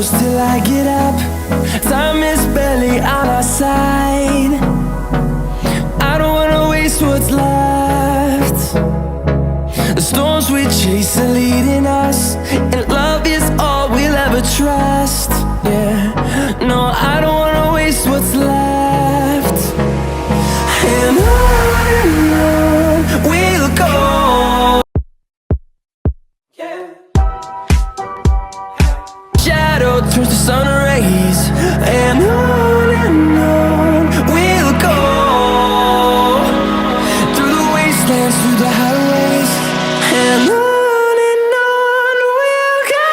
close till I get up. Time is barely on our side. I don't wanna waste what's left. The storms we chase are leading us, and love is all we'll ever trust. Yeah, no, I don't wanna waste what's left. And on we'll go. Shadow turns to sun rays, and on we'll go. Through the wastelands, through the highways, and on we'll go.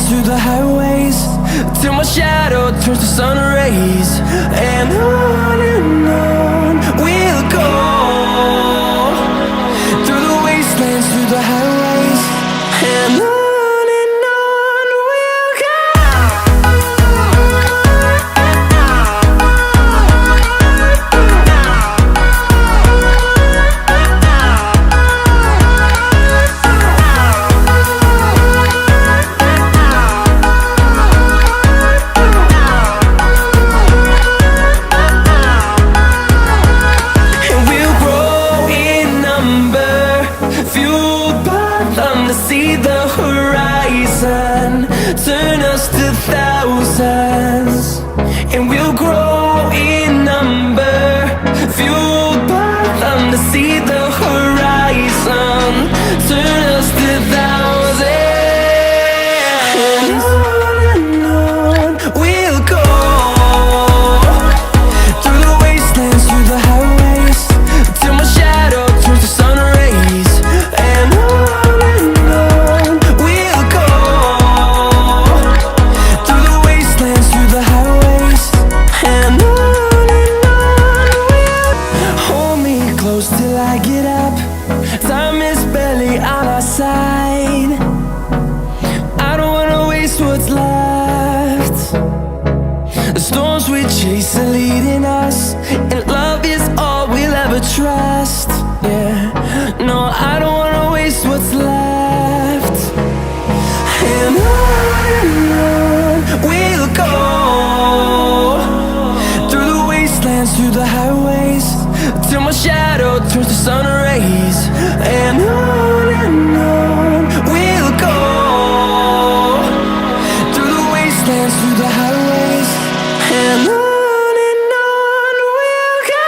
Through the highways, till my shadow turns to sun rays, and on we'll go. Through the wastelands, through the highways, and on we'll go. See the horizon turn us to thousands, and we'll grow in number, fueled by them. To see the horizon turn us to thousands, and on we'll go. Through the wastelands, through the highways, till my shadow turns to sun rays, and till I get up. Time is barely on our side. I don't wanna waste what's left. The storms we chase are leading us, and love is all we'll ever trust. Yeah, no, I don't wanna waste what's left. And on we'll go. Through the wastelands, through the highways, till my shadow turns to sun rays, and on we'll go. Through the wastelands, through the highways, and on we'll go.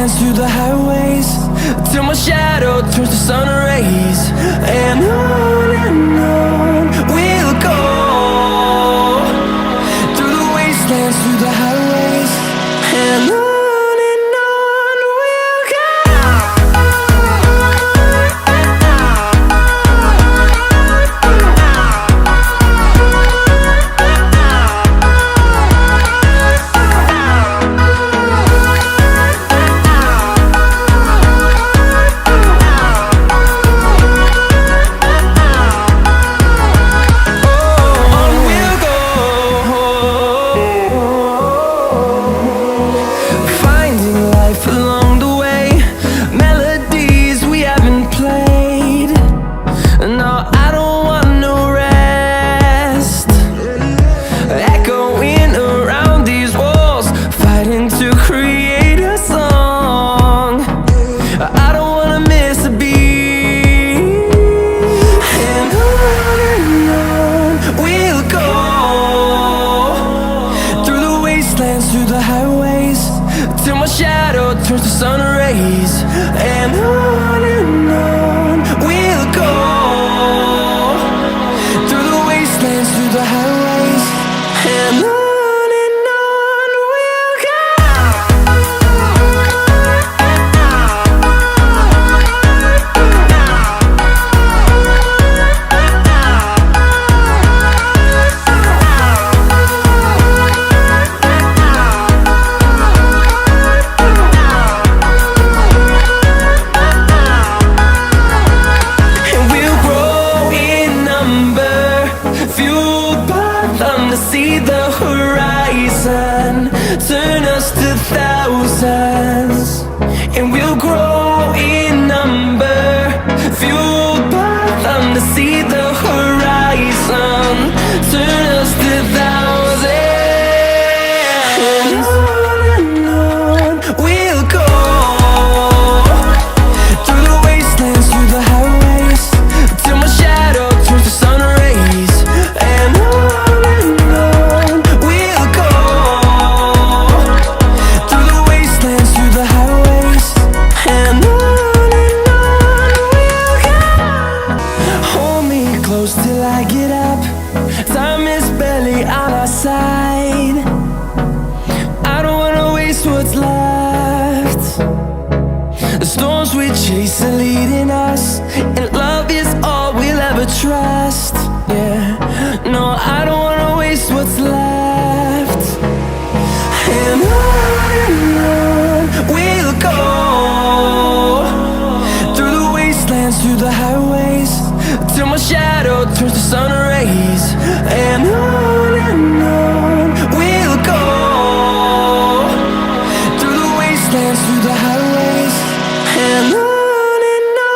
wastelands, through the highways, till my shadow turns to sun rays. And on we'll go, through the wastelands, through the highways, and on we'll go. Through the highways, till my shadow turns to sun rays. And on we'll go, through the wastelands, through the highways, and on we'll go. See the horizon turn us to thousands, and we'll grow in number, fueled by them. To see the horizon turn us to thousands, and on we'll go, through the wastelands, through the highways, till my shadow turns to sun rays. And till I get up, time is barely on our side. I don't wanna waste what's left. The storms we chase are leading us, and love is all we'll ever trust. Yeah, no, I don't wanna waste what's left. And on we'll go, through the wastelands, through the highways, till my shadow turns to sun rays. And on we'll go, through the wastelands, through the highways, and on we'll go.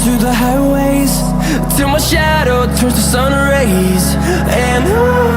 Through the highways, till my shadow turns to sun rays. And on